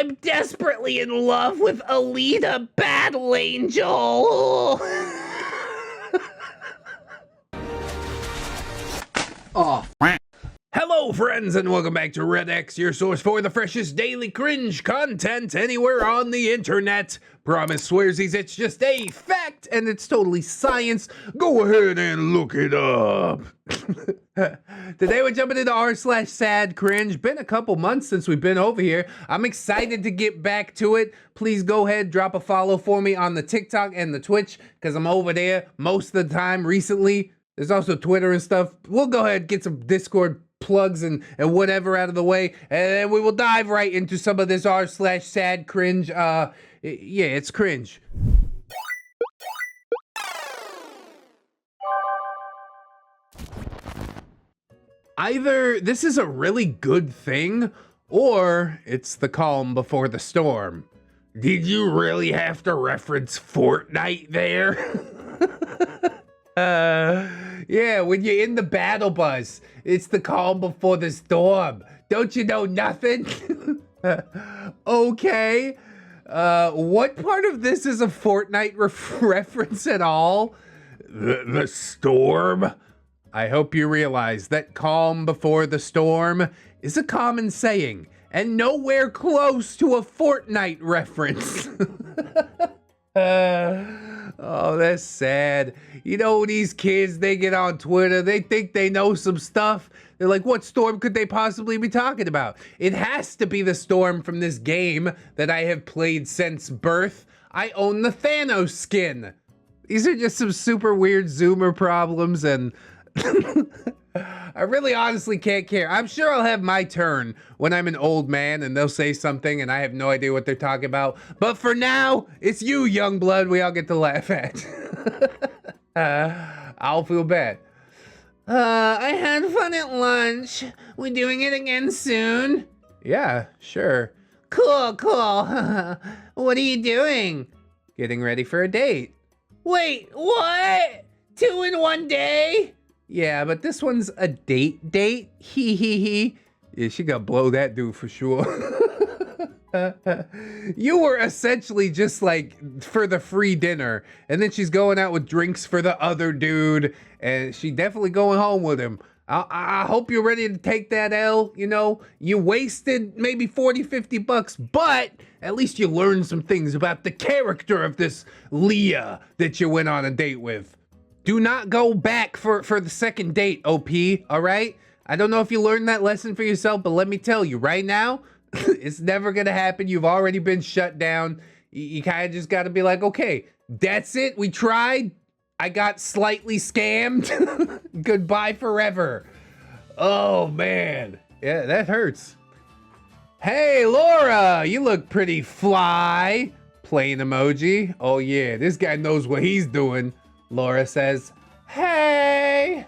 I'm desperately in love with Alita Battle Angel. Oh, Hello, friends, and welcome back to ReddX, your source for the freshest daily cringe content anywhere on the internet. Promise swearsies, it's just a fact, and it's totally science. Go ahead and look it up. Today we're jumping into r/SadCringe. Been a couple months since we've been over here. I'm excited to get back to it. Please go ahead, drop a follow for me on the TikTok and the Twitch, because I'm over there most of the time recently. There's also Twitter and stuff. We'll go ahead and get some Discord plugs and whatever out of the way, and then we will dive right into some of this r/SadCringe. Yeah, it's cringe. Either this is a really good thing, or it's the calm before the storm. Did you really have to reference Fortnite there? Yeah, when you're in the battle bus, it's the calm before the storm. Don't you know nothing? Okay. What part of this is a Fortnite reference at all? The storm? I hope you realize that calm before the storm is a common saying and nowhere close to a Fortnite reference. Oh, that's sad. You know, these kids, they get on Twitter, they think they know some stuff. They're like, what storm could they possibly be talking about? It has to be the storm from this game that I have played since birth. I own the Thanos skin. These are just some super weird Zoomer problems, and I really honestly can't care. I'm sure I'll have my turn when I'm an old man and they'll say something and I have no idea what they're talking about. But for now, it's you, young blood, we all get to laugh at. I'll feel bad. I had fun at lunch. We doing it again soon? Yeah, sure. Cool, cool. What are you doing? Getting ready for a date. Wait, what? 2 in 1 day? Yeah, but this one's a date. Hee hee hee. Yeah, she gonna blow that dude for sure. You were essentially just like for the free dinner, and then she's going out with drinks for the other dude, and she definitely going home with him. I hope you're ready to take that L. You know, you wasted maybe 40, 50 bucks, but at least you learned some things about the character of this Leah that you went on a date with. Do not go back for the second date, OP, all right? I don't know if you learned that lesson for yourself, but let me tell you, right now, it's never gonna happen. You've already been shut down. You kind of just gotta be like, okay, that's it. We tried. I got slightly scammed. Goodbye forever. Oh, man. Yeah, that hurts. Hey, Laura, you look pretty fly. Plain emoji. Oh, yeah, this guy knows what he's doing. Laura says, hey.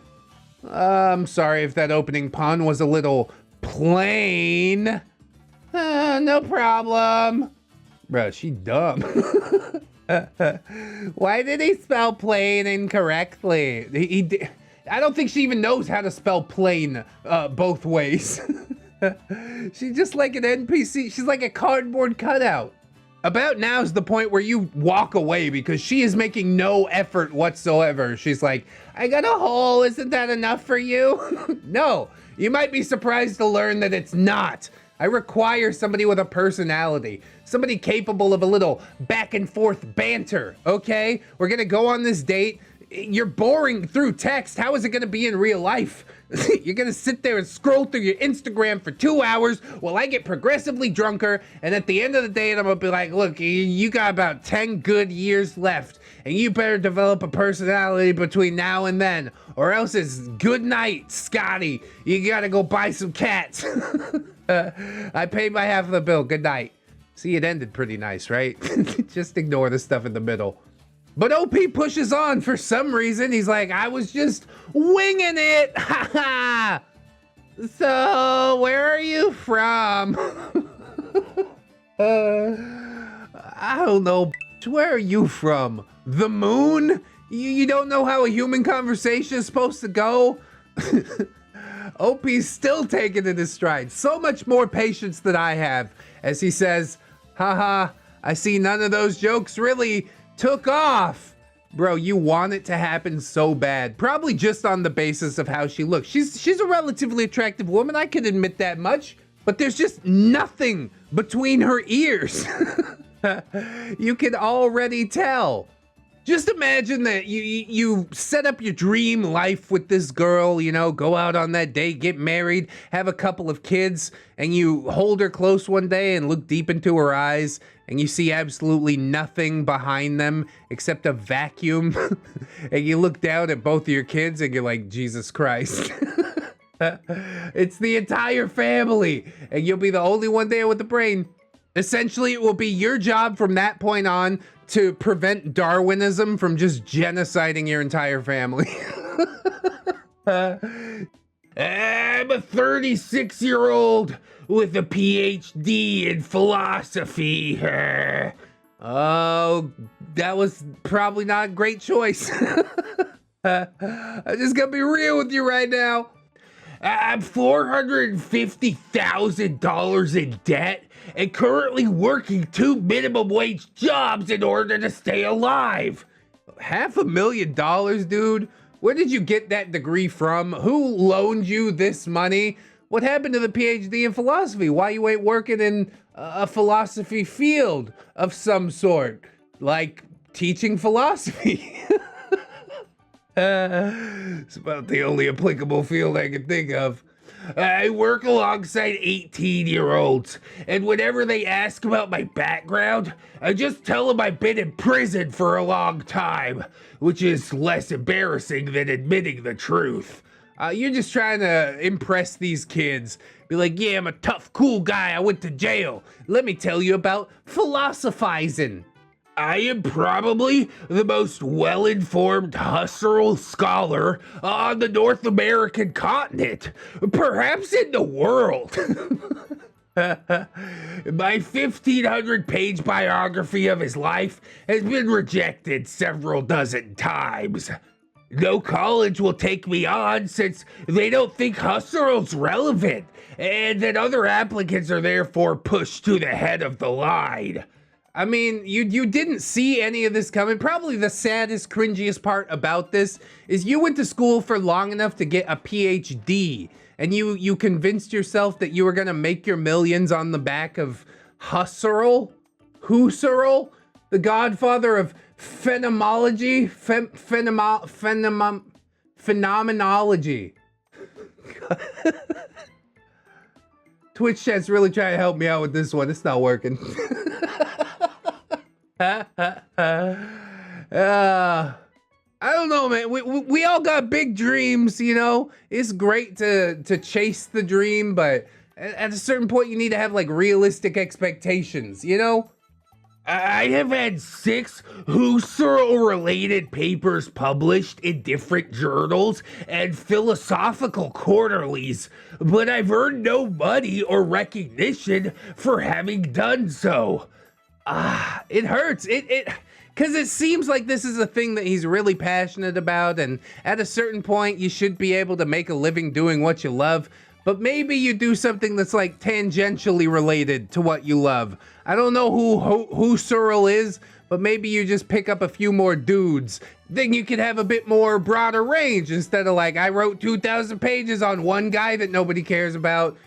I'm sorry if that opening pun was a little plain. No problem. Bro, she dumb. Why did he spell plain incorrectly? I don't think she even knows how to spell plain both ways. She's just like an NPC. She's like a cardboard cutout. About now is the point where you walk away because she is making no effort whatsoever. She's like, I got a hole, isn't that enough for you? No, you might be surprised to learn that it's not. I require somebody with a personality, somebody capable of a little back and forth banter, okay? We're gonna go on this date. You're boring through text. How is it gonna be in real life? You're gonna sit there and scroll through your Instagram for 2 hours while I get progressively drunker, and at the end of the day, I'm gonna be like, look, you got about 10 good years left, and you better develop a personality between now and then, or else it's good night, Scotty. You gotta go buy some cats. I paid my half of the bill, good night. See, it ended pretty nice, right? Just ignore the stuff in the middle. But OP pushes on for some reason. He's like, I was just winging it. Ha ha. So, where are you from? I don't know. Where are you from? The moon? You don't know how a human conversation is supposed to go? OP's still taking it in stride. So much more patience than I have as he says, haha, I see none of those jokes really took off. Bro, you want it to happen so bad. Probably just on the basis of how she looks. She's a relatively attractive woman, I can admit that much. But there's just nothing between her ears. You can already tell. Just imagine that you set up your dream life with this girl, you know, go out on that date, get married, have a couple of kids, and you hold her close one day and look deep into her eyes, and you see absolutely nothing behind them except a vacuum. And you look down at both of your kids and you're like, Jesus Christ. It's the entire family, and you'll be the only one there with the brain. Essentially, it will be your job from that point on to prevent Darwinism from just genociding your entire family. I'm a 36-year-old with a PhD in philosophy. Oh, that was probably not a great choice. I'm just gonna be real with you right now. I'm $450,000 in debt and currently working 2 minimum wage jobs in order to stay alive. $500,000, dude? Where did you get that degree from? Who loaned you this money? What happened to the PhD in philosophy? Why you ain't working in a philosophy field of some sort? Like teaching philosophy? It's about the only applicable field I can think of. I work alongside 18-year-olds, and whenever they ask about my background, I just tell them I've been in prison for a long time, which is less embarrassing than admitting the truth. You're just trying to impress these kids. Be like, yeah, I'm a tough, cool guy. I went to jail. Let me tell you about philosophizing. I am probably the most well-informed husserl scholar on the North American continent, perhaps in the world. My 1,500-page biography of his life has been rejected several dozen times. No college will take me on since they don't think Husserl's relevant, and that other applicants are therefore pushed to the head of the line. I mean, you didn't see any of this coming. Probably the saddest, cringiest part about this is you went to school for long enough to get a PhD, and you convinced yourself that you were gonna make your millions on the back of Husserl, the godfather of phenomenology, phenomenology. Twitch chat's really trying to help me out with this one. It's not working. I don't know, man. We all got big dreams, you know. It's great to chase the dream, but at a certain point, you need to have like realistic expectations, you know. I have had 6 Husserl-related papers published in different journals and philosophical quarterlies, but I've earned no money or recognition for having done so. It hurts. Because it seems like this is a thing that he's really passionate about, and at a certain point, you should be able to make a living doing what you love. But maybe you do something that's like tangentially related to what you love. I don't know who Husserl is, but maybe you just pick up a few more dudes. Then you could have a bit more broader range instead of like, I wrote 2,000 pages on one guy that nobody cares about.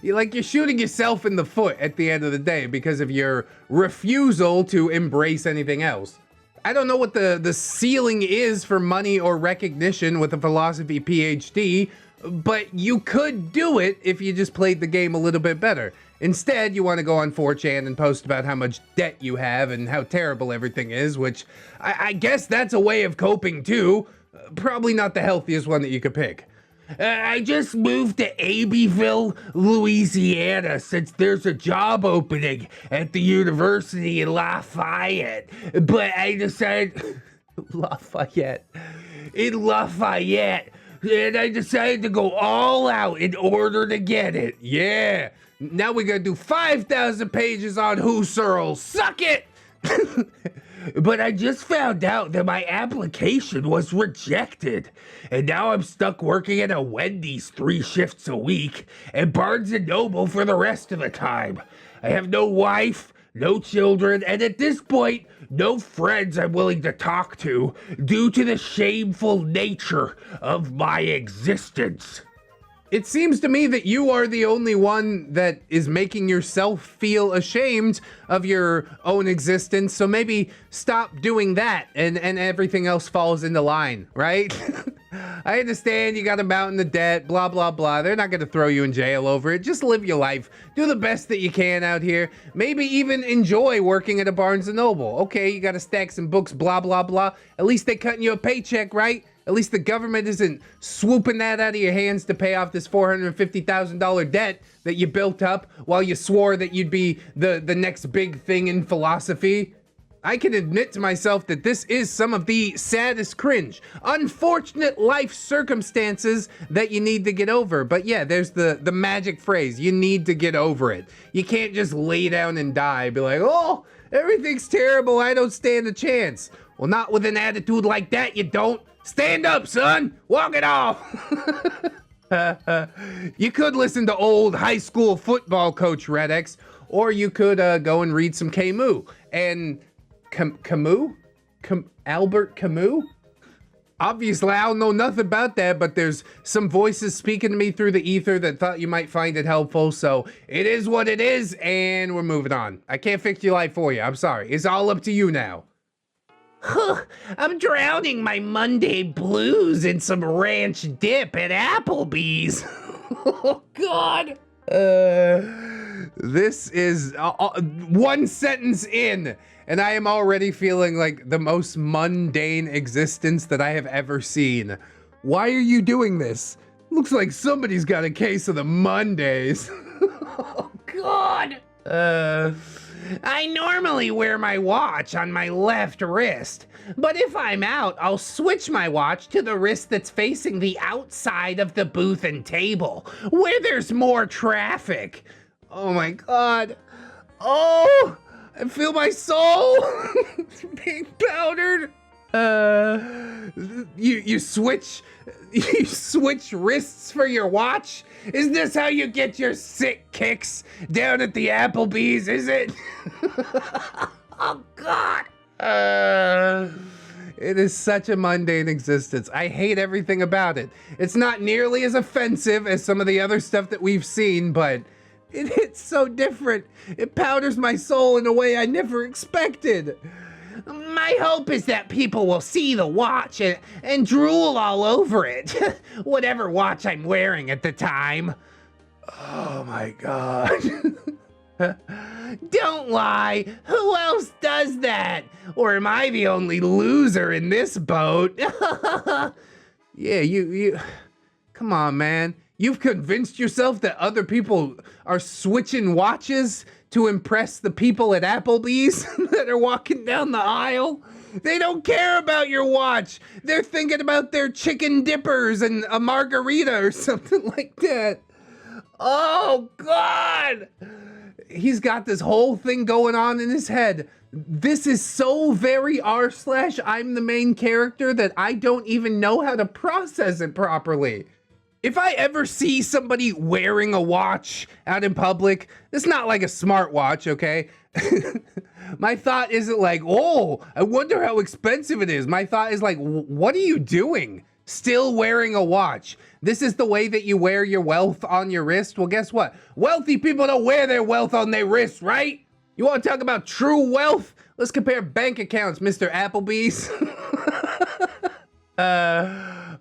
You're shooting yourself in the foot at the end of the day because of your refusal to embrace anything else. I don't know what the ceiling is for money or recognition with a philosophy PhD, but you could do it if you just played the game a little bit better. Instead, you want to go on 4chan and post about how much debt you have and how terrible everything is, which I guess that's a way of coping too. Probably not the healthiest one that you could pick. I just moved to Abbeville, Louisiana, since there's a job opening at the university in Lafayette. But I decided... Lafayette. In Lafayette. And I decided to go all out in order to get it. Yeah. Now we're gonna do 5,000 pages on Husserl. Suck it! But I just found out that my application was rejected. And now I'm stuck working at a Wendy's 3 shifts a week and Barnes & Noble for the rest of the time. I have no wife, no children, and at this point, no friends I'm willing to talk to due to the shameful nature of my existence. It seems to me that you are the only one that is making yourself feel ashamed of your own existence, so maybe stop doing that and everything else falls into line, right? I understand you got a mountain of debt, blah, blah, blah. They're not gonna throw you in jail over it. Just live your life. Do the best that you can out here. Maybe even enjoy working at a Barnes & Noble. Okay, you gotta stack some books, blah, blah, blah. At least they cutting you a paycheck, right? At least the government isn't swooping that out of your hands to pay off this $450,000 debt that you built up while you swore that you'd be the next big thing in philosophy. I can admit to myself that this is some of the saddest cringe. Unfortunate life circumstances that you need to get over. But yeah, there's the magic phrase. You need to get over it. You can't just lay down and die. Be like, oh, everything's terrible. I don't stand a chance. Well, not with an attitude like that, you don't. Stand up, son. Walk it off. You could listen to old high school football coach ReddX, or you could go and read some Camus. And Camus? Albert Camus? Obviously, I don't know nothing about that, but there's some voices speaking to me through the ether that thought you might find it helpful, so it is what it is, and we're moving on. I can't fix your life for you. I'm sorry. It's all up to you now. I'm drowning my Monday blues in some ranch dip at Applebee's. Oh, God. This is one sentence in, and I am already feeling like the most mundane existence that I have ever seen. Why are you doing this? Looks like somebody's got a case of the Mondays. Oh, God. I normally wear my watch on my left wrist, but if I'm out, I'll switch my watch to the wrist that's facing the outside of the booth and table, where there's more traffic. Oh my God. Oh, I feel my soul being powdered. You switch wrists for your watch? Is this how you get your sick kicks down at the Applebee's, is it? Oh, God. It is such a mundane existence. I hate everything about it. It's not nearly as offensive as some of the other stuff that we've seen, but it hits so different. It powders my soul in a way I never expected. My hope is that people will see the watch and drool all over it. Whatever watch I'm wearing at the time. Oh my God. Don't lie. Who else does that? Or am I the only loser in this boat? Yeah, you. Come on, man. You've convinced yourself that other people are switching watches to impress the people at Applebee's that are walking down the aisle? They don't care about your watch. They're thinking about their chicken dippers and a margarita or something like that. Oh, God. He's got this whole thing going on in his head. This is so very r/I'm the main character that I don't even know how to process it properly. If I ever see somebody wearing a watch out in public, it's not like a smartwatch, okay? My thought isn't like, oh, I wonder how expensive it is. My thought is like, what are you doing? Still wearing a watch. This is the way that you wear your wealth on your wrist? Well, guess what? Wealthy people don't wear their wealth on their wrists, right? You want to talk about true wealth? Let's compare bank accounts, Mr. Applebee's.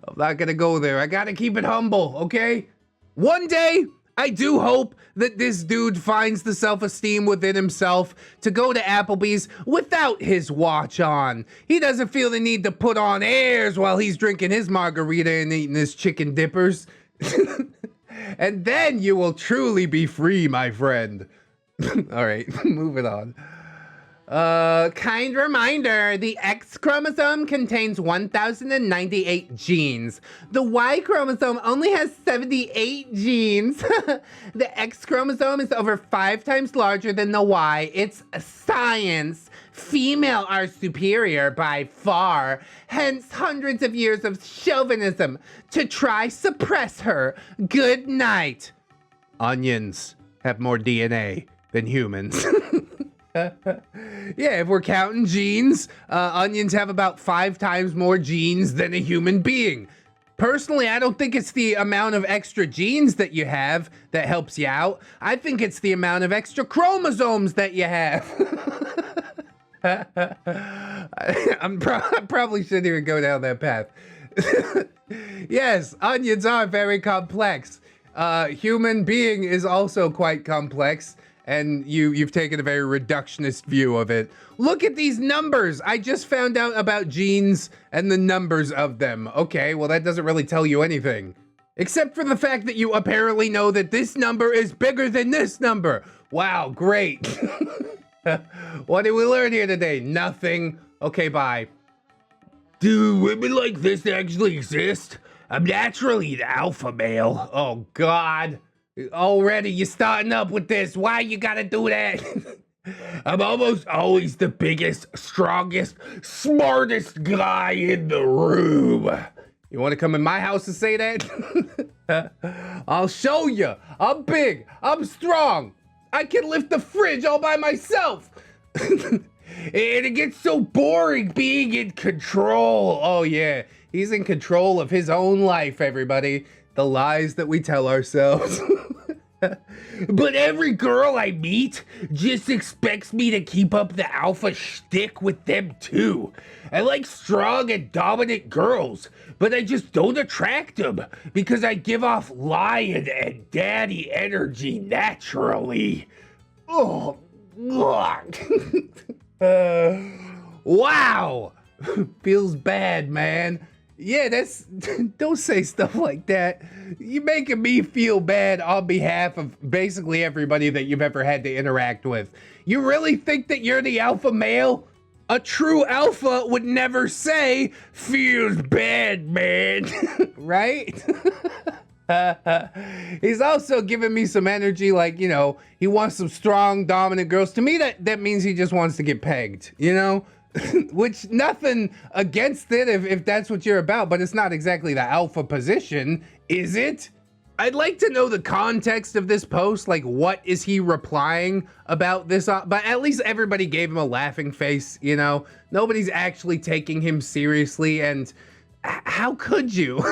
I'm not gonna go there. I gotta keep it humble, okay? One day, I do hope that this dude finds the self-esteem within himself to go to Applebee's without his watch on. He doesn't feel the need to put on airs while he's drinking his margarita and eating his chicken dippers. And then you will truly be free, my friend. All right, moving on. Kind reminder, the X chromosome contains 1,098 genes. The Y chromosome only has 78 genes. The X chromosome is over 5 times larger than the Y. It's science. Female are superior by far, hence hundreds of years of chauvinism to try suppress her. Good night. Onions have more DNA than humans. Yeah, if we're counting genes, onions have about 5 times more genes than a human being. Personally, I don't think it's the amount of extra genes that you have that helps you out. I think it's the amount of extra chromosomes that you have. I probably shouldn't even go down that path. Yes, onions are very complex. Human being is also quite complex. And you've taken a very reductionist view of it. Look at these numbers. I just found out about genes and the numbers of them. Okay, well that doesn't really tell you anything. Except for the fact that you apparently know that this number is bigger than this number. Wow, great. What did we learn here today? Nothing. Okay, bye. Do women like this actually exist? I'm naturally the alpha male. Oh God. Already, you're starting up with this. Why you gotta do that? I'm almost always the biggest, strongest, smartest guy in the room. You want to come in my house and say that? I'll show you. I'm big. I'm strong. I can lift the fridge all by myself. And it gets so boring being in control. Oh, yeah. He's in control of his own life, everybody. The lies that we tell ourselves. But every girl I meet just expects me to keep up the alpha shtick with them too. I like strong and dominant girls, but I just don't attract them because I give off lion and daddy energy naturally. Oh, wow. Feels bad, man. Yeah, don't say stuff like that. You're making me feel bad on behalf of basically everybody that you've ever had to interact with. You really think that you're the alpha male? A true alpha would never say, feels bad, man, right? He's also giving me some energy, like, you know, he wants some strong, dominant girls. To me, that means he just wants to get pegged, you know? Which, nothing against it if that's what you're about, but it's not exactly the alpha position, is it? I'd like to know the context of this post, like what is he replying about this, but at least everybody gave him a laughing face, you know? Nobody's actually taking him seriously, and how could you?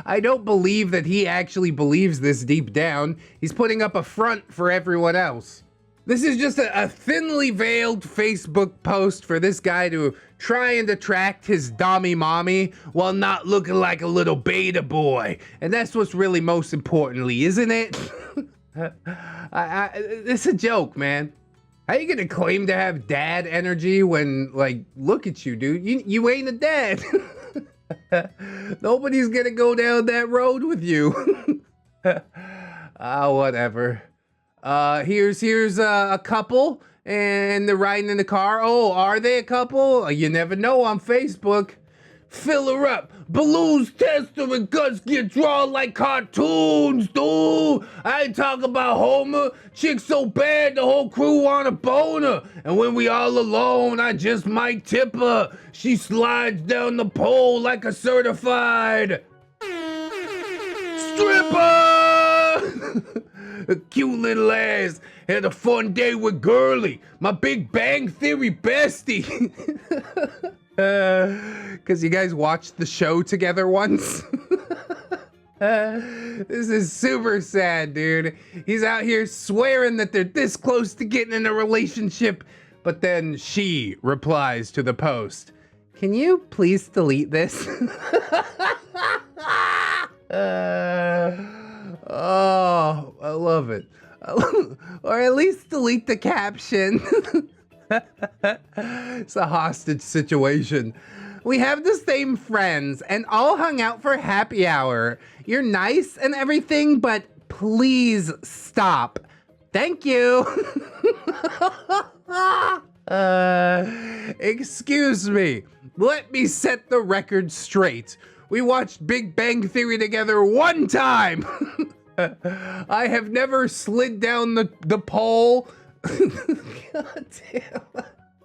I don't believe that he actually believes this deep down. He's putting up a front for everyone else. This is just a thinly veiled Facebook post for this guy to try and attract his dommy mommy while not looking like a little beta boy. And that's what's really most importantly, isn't it? It's a joke, man. How you gonna claim to have dad energy when, like, look at you, dude. You ain't a dad. Nobody's gonna go down that road with you. Whatever. Here's a couple, and they're riding in the car. Oh, are they a couple? You never know on Facebook. Fill her up. Balloons test her and guts get drawn like cartoons, dude. I ain't talking about Homer. Chick so bad the whole crew want a boner. And when we all alone, I just might tip her. She slides down the pole like a certified stripper. A cute little ass. Had a fun day with Girly, my Big Bang Theory bestie. Cause you guys watched the show together once. This is super sad, dude. He's out here swearing that they're this close to getting in a relationship, but then she replies to the post, "Can you please delete this?" Oh, I love it. Or at least delete the caption. It's a hostage situation. We have the same friends and all hung out for happy hour. You're nice and everything, but please stop. Thank you. Excuse me. Let me set the record straight. We watched Big Bang Theory together one time. I have never slid down the pole. God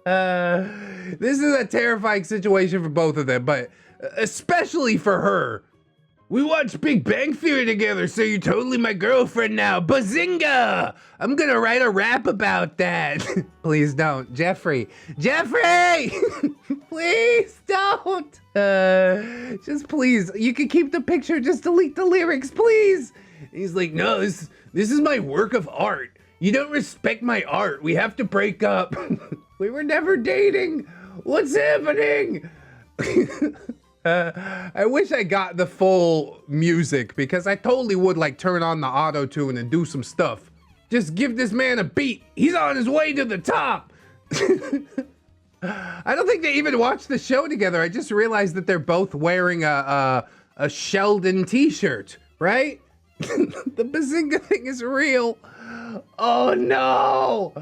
damn. This is a terrifying situation for both of them, but especially for her. We watched Big Bang Theory together, so you're totally my girlfriend now. Bazinga! I'm gonna write a rap about that. Please don't. Jeffrey! Jeffrey! Please don't! Just please. You can keep the picture, just delete the lyrics, please! He's like, no, this is my work of art. You don't respect my art. We have to break up. We were never dating. What's happening? I wish I got the full music because I totally would like turn on the auto tune and do some stuff. Just give this man a beat. He's on his way to the top. I don't think they even watched the show together. I just realized that they're both wearing a Sheldon t-shirt, right? The Bazinga thing is real. Oh no.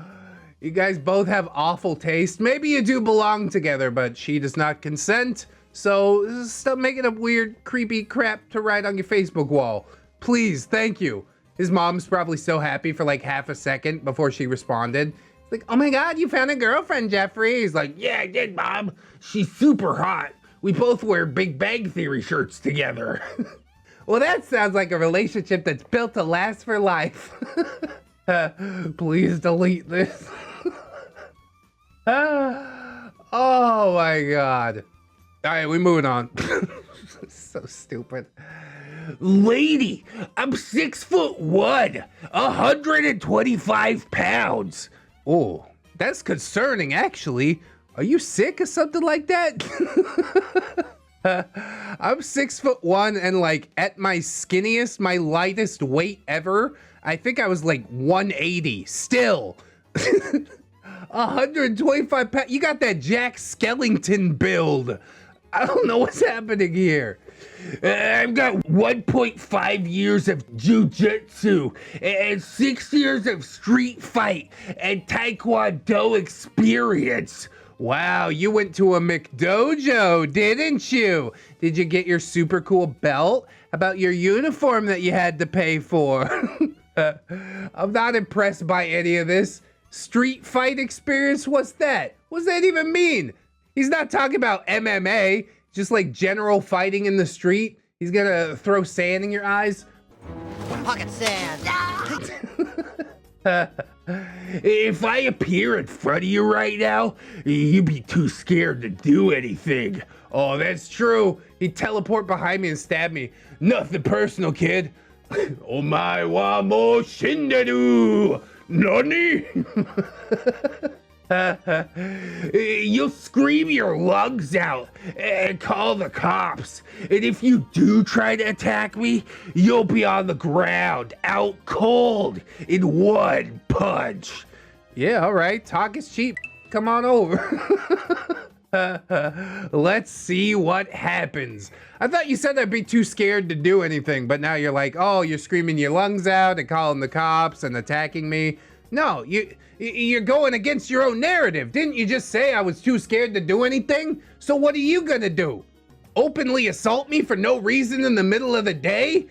You guys both have awful taste. Maybe you do belong together, but she does not consent. So stop making up weird, creepy crap to write on your Facebook wall. Please, thank you. His mom's probably so happy for like half a second before she responded. It's like, oh my God, you found a girlfriend, Jeffrey. He's like, yeah, I did, Mom. She's super hot. We both wear Big Bang Theory shirts together. Well, that sounds like a relationship that's built to last for life. Please delete this. Oh my God. All right, we're moving on. So stupid. Lady, I'm 6'1", 125 pounds. Oh, that's concerning, actually. Are you sick or something like that? I'm 6'1" and like at my skinniest, my lightest weight ever, I think I was like 180 still. 125 pounds. You got that Jack Skellington build. I don't know what's happening here. I've got 1.5 years of jujitsu and 6 years of street fight and taekwondo experience. Wow, you went to a McDojo, didn't you? Did you get your super cool belt? How about your uniform that you had to pay for? I'm not impressed by any of this. Street fight experience? What's that? What's that even mean? He's not talking about MMA, just like general fighting in the street. He's gonna throw sand in your eyes. Pocket sand. If I appear in front of you right now, you'd be too scared to do anything. Oh, that's true. He'd teleport behind me and stab me. Nothing personal, kid. Omae wa mo shinderu. Nani? You'll scream your lungs out and call the cops. And if you do try to attack me, you'll be on the ground, out cold, in one punch. Yeah, all right. Talk is cheap. Come on over. Let's see what happens. I thought you said I'd be too scared to do anything, but now you're like, oh, you're screaming your lungs out and calling the cops and attacking me. No, you're going against your own narrative. Didn't you just say I was too scared to do anything? So what are you gonna do? Openly assault me for no reason in the middle of the day?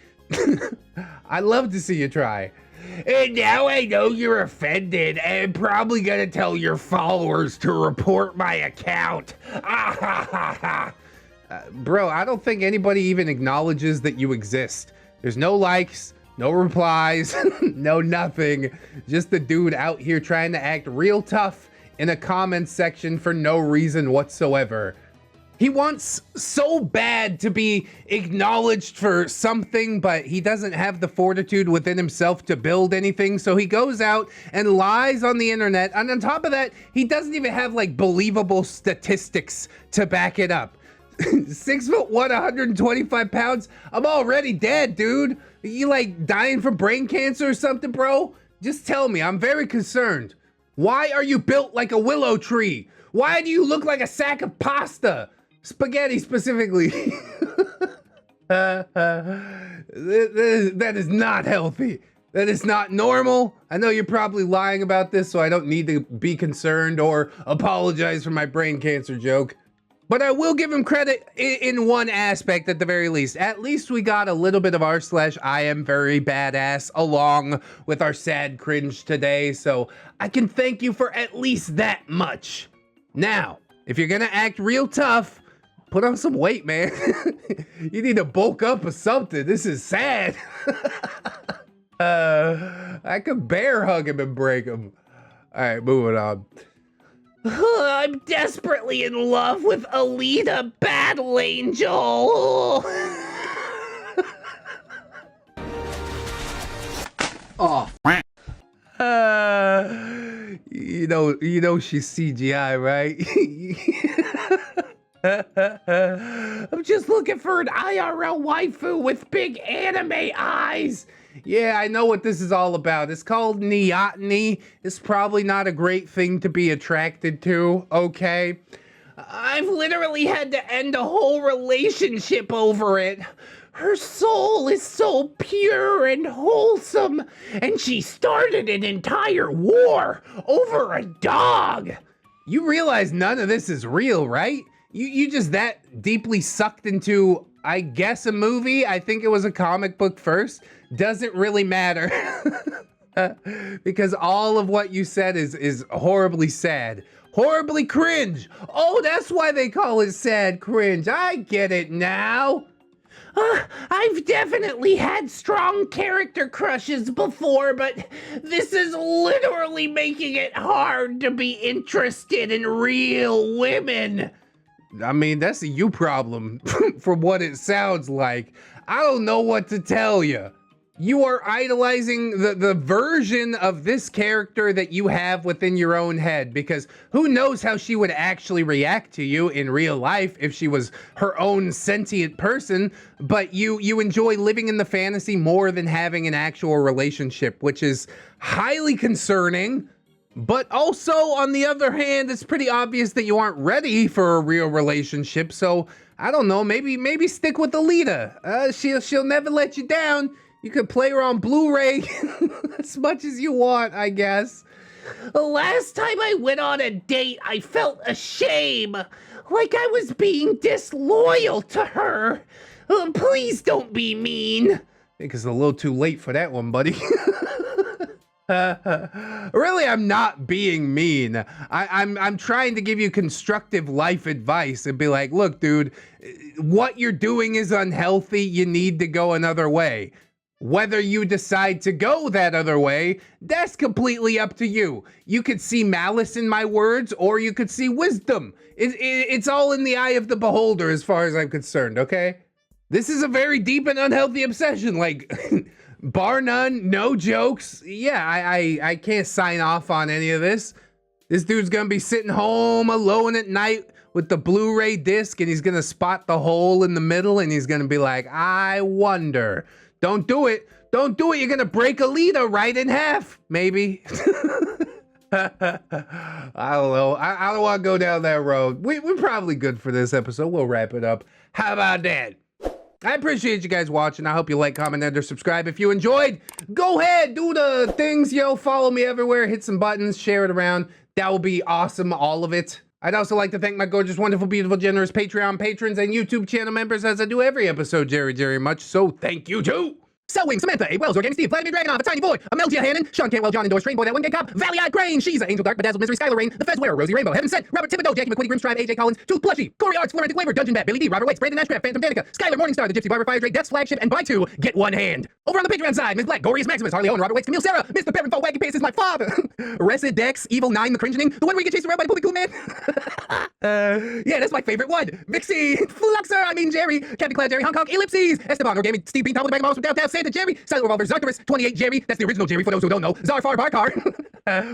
I'd love to see you try. And now I know you're offended and probably gonna tell your followers to report my account. Bro, I don't think anybody even acknowledges that you exist. There's no likes, no replies, no nothing. Just the dude out here trying to act real tough in a comment section for no reason whatsoever. He wants so bad to be acknowledged for something, but he doesn't have the fortitude within himself to build anything. So he goes out and lies on the internet. And on top of that, he doesn't even have like believable statistics to back it up. 6'1", 125 pounds. I'm already dead, dude. You like dying from brain cancer or something, bro? Just tell me. I'm very concerned. Why are you built like a willow tree? Why do you look like a sack of pasta? Spaghetti specifically. That is not healthy. that is not normal. I know you're probably lying about this, so I don't need to be concerned or apologize for my brain cancer joke. But I will give him credit in one aspect at the very least. At least we got a little bit of r/I am very badass along with our sad cringe today, so I can thank you for at least that much. Now, if you're gonna act real tough, put on some weight, man. You need to bulk up or something. This is sad. I could bear hug him and break him. All right, moving on. I'm desperately in love with Alita Battle Angel. Oh, You know she's CGI, right? I'm just looking for an IRL waifu with big anime eyes. Yeah, I know what this is all about. It's called neoteny. It's probably not a great thing to be attracted to, okay? I've literally had to end a whole relationship over it. Her soul is so pure and wholesome, and she started an entire war over a dog. You realize none of this is real, right? You just that deeply sucked into, I guess, a movie. I think it was a comic book first. Doesn't really matter. Because all of what you said is horribly sad. Horribly cringe. Oh, that's why they call it sad cringe. I get it now. I've definitely had strong character crushes before, but this is literally making it hard to be interested in real women. I mean, that's a you problem from what it sounds like. I don't know what to tell you. You are idolizing the version of this character that you have within your own head, because who knows how she would actually react to you in real life if she was her own sentient person, but you enjoy living in the fantasy more than having an actual relationship, which is highly concerning. But also, on the other hand, it's pretty obvious that you aren't ready for a real relationship, so I don't know, maybe stick with Alita. She'll never let you down. You could play her on Blu-ray as much as you want, I guess. The last time I went on a date, I felt ashamed, like I was being disloyal to her. Please don't be mean. I think it's a little too late for that one, buddy. Really, I'm not being mean. I'm trying to give you constructive life advice and be like, look, dude, what you're doing is unhealthy. You need to go another way. Whether you decide to go that other way, that's completely up to you. You could see malice in my words, or you could see wisdom. It's all in the eye of the beholder as far as I'm concerned, okay? This is a very deep and unhealthy obsession, like, bar none, no jokes. Yeah, I can't sign off on any of this. This dude's gonna be sitting home alone at night with the Blu-ray disc, and he's gonna spot the hole in the middle, and he's gonna be like, I wonder. Don't do it. Don't do it. You're going to break Alita right in half, maybe. I don't know. I don't want to go down that road. We're probably good for this episode. We'll wrap it up. How about that? I appreciate you guys watching. I hope you like, comment, and or subscribe. If you enjoyed, go ahead, do the things, follow me everywhere, hit some buttons, share it around. That will be awesome, all of it. I'd also like to thank my gorgeous, wonderful, beautiful, generous Patreon patrons and YouTube channel members, as I do every episode, Jerry much, so thank you too. Selwing, Samantha, A. Wells, Organic Steve, Vladimir Dragonov, A Tiny Boy, Ameltia Hannon, Sean Cantwell, John Endorse, Trainboy, That One Gay Cop, Valley-Eyed Crane, She's Angel Dark, Bedazzled Misery, Skylar Rain, The Fez Wearer, Rosie Rainbow, Heaven Sent, Robert Thibodeau, Jackie McQuitty, Grimstribe, AJ Collins, Tooth Plushy, Corey Arts, Florentic Waver, Dungeon Bat, Billy D, Robert Waits, Brandon Ashcraft, Phantom Danica, Skylar Morningstar, The Gypsy Barber, Fire Drake, Death's Flagship, and buy two, get one hand. Over on the Patreon side, Ms. Black, Gorius Maximus, Harley Owen, Robert Waits, Camille Sarah, Mr. Pepperfall, Wagon Pace is my father. ReddX, Evil 9, The Cringening, the one where you get chased around by the Poopy Cool Man. Yeah, that's my favorite one. Vixie, Fluxer, Jerry, Captain Cloud, Jerry, Hong Kong, Ellipses, Esteban, Orgami, Steve Bean, Tom, the Bag of Mouse from downtown, Santa, Jerry, Silent Revolver, Zartarus, 28, Jerry, that's the original Jerry for those who don't know, Zarfar Barkar.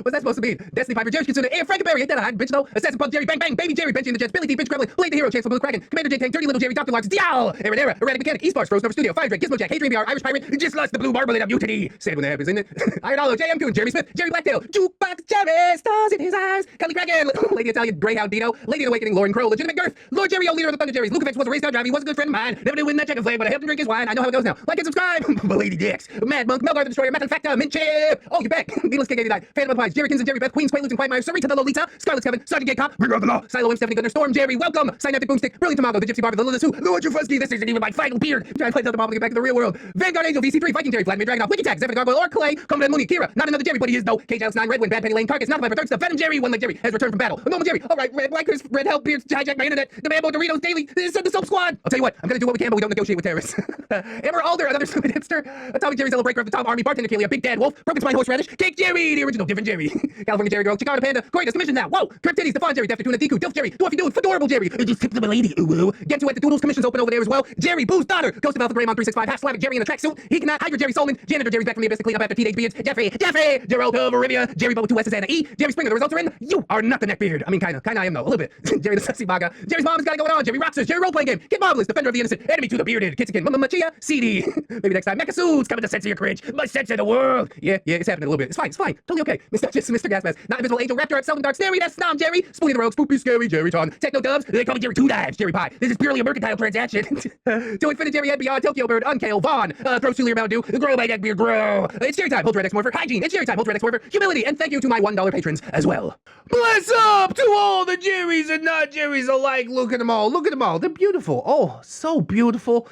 What's that supposed to mean? Destiny Piper, Jerry Kitsune, Air Frankenberry, ain't that a hot bitch though? Assassin Punk, Jerry, Bang Bang, Baby Jerry, Benchy in the Jets, Billy D, Bitch Gremlin, Blade the Hero, Chance for Blue Kraken, Commander J Tank, Dirty Little Jerry, Dr. Larks, Dial, Aaron Era, Erratic Mechanic, East Bars, Frozen Over Studio, Fire Drake, Gizmo Jack, Hey Dream BR, Irish Pirate, just lost the blue marble in a mutiny. Sad when that happens, isn't it? Iron Hollow, JM Coon, Jeremy Smith, Jerry Blacktail, Jukebox Jerry, stars in his eyes, Kelly Kraken, Lady Italian, Greyhound Dino, Lady in Awakening, Lauren Crow, Legitimate Girth, Lord Jerry, O leader of the Thunder Jerrys, Luke Events was a race car driver, he was a good friend of mine, never did win that checker flag, but I helped him drink his wine, I know how it goes now. Like and subscribe! Lady Dix, Mad Monk, Melgar the Destroyer, Metal Factor, Mint Chip. Oh, you're back. Needless Cake 89, Phantom of Pies, Jerry Kins and Jerry Beth, Queens, Quaaludes and Quagmire, Sarita the Lolita, Scarlet's Kevin, Sergeant Gay Cop, Bringer of the Law, Silo M, Stephanie Gunner, Storm, Jerry, welcome, Synaptic Boomstick, Brilliant Tomago, the Gypsy Barber, the Lilith Who, Lord Trufusky, this isn't even my final beard. I'm trying to play Delta Mob to get back to the real world. Vanguard Angel, VC3, Viking Jerry, Vladimir Dragonoff, Wiki Tag, Zephyr Gargoyle, or Clay, Commandant Mooney, Kira, not another Jerry, but he is though. Cage Alex 9, Redwind, Bad Penny Lane, Carcass, not my returns, the Venom Jerry, One Leg Jerry, has returned from battle. Normal Jerry, alright, Red Black Chris, Red Help, Beards, hijack my internet, the Mambo Doritos Daily, send the Soap Squad. I'll tell you what, I'm gonna do what we can, but we don't negotiate with terrorists. Amber Alder, another stupid hipster, Atomic Jerry, Breaker of the Tom Army, Bartender Kalia, Big Dad Wolf, Broken Spine Horseradish, Cake Jerry, the original different Jerry, California Jerry Girl, Chicago Panda, Corey, commission now, whoa, Crip Titties, Devon Jerry, Defter Tuna, Deku, Dilf Jerry, Dwarfy Dude, Fedorable Jerry, just tip them a lady, ooh, get to it, the Doodles commission's open over there as well, Jerry, Boo's daughter, Ghost of Alpha Greymon 365, half Slavic Jerry in the tracksuit, he cannot, Hydra Jerry Solomon, Janitor Jerry's back from the abyss to clean up after teenage beards, Jeffrey, Gerald of Arivia, Jerry Bo with 2 S's and an E, Jerry Springer, the results are in, you are not the neckbeard, I mean kinda I am though, a little bit, Jerry the Sexy Maga, Jerry's mom's got it going on, Jerry Roxas, Jerry Roleplaying Game, Kid Marvelous, Defender of the Innocent, Enemy to the Bearded, Kitzikin, Machia, CD, maybe next time, Mecha Suits, coming to sense of your cringe, my sense of the world, yeah, it's happening a little bit, it's fine, totally okay, Mr. Gasmask, Not Invisible Angel, Raptor, at Selden Dark, Snary, that's Snom, Jerry, Spoonie the Rogue, Spoopy, Scary, Jerry Ton, Techno Dubs, they call me Jerry Two Dives, Jerry Pie, this is purely a mercantile transaction, to Infinite Jerry Head Beyond, Tokyo Bird, Unkale, Vaughn, Throw Sulier Mountain Dew, Grow by Neckbeard, Grow, it's Jerry Time, Hold ReddX Morpher, Hygiene, it's Jerry Time, Hold ReddX Morpher, Humility, and thank you to my $1 patrons as well. Bless up to all the Jerrys and not Jerrys alike, look at them all, they're beautiful, oh, so beautiful.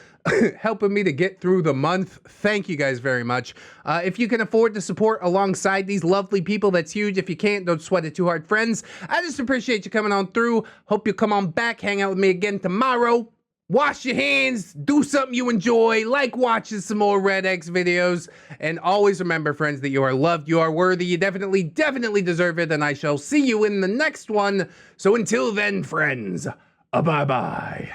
Helping me to get through the month. Thank you guys very much. If you can afford to support alongside these lovely people, that's huge. If you can't, don't sweat it too hard, friends. I just appreciate you coming on through. Hope you come on back, hang out with me again tomorrow. Wash your hands, do something you enjoy, like watching some more ReddX videos, and always remember, friends, that you are loved, you are worthy, you definitely deserve it, and I shall see you in the next one. So until then, friends, bye-bye.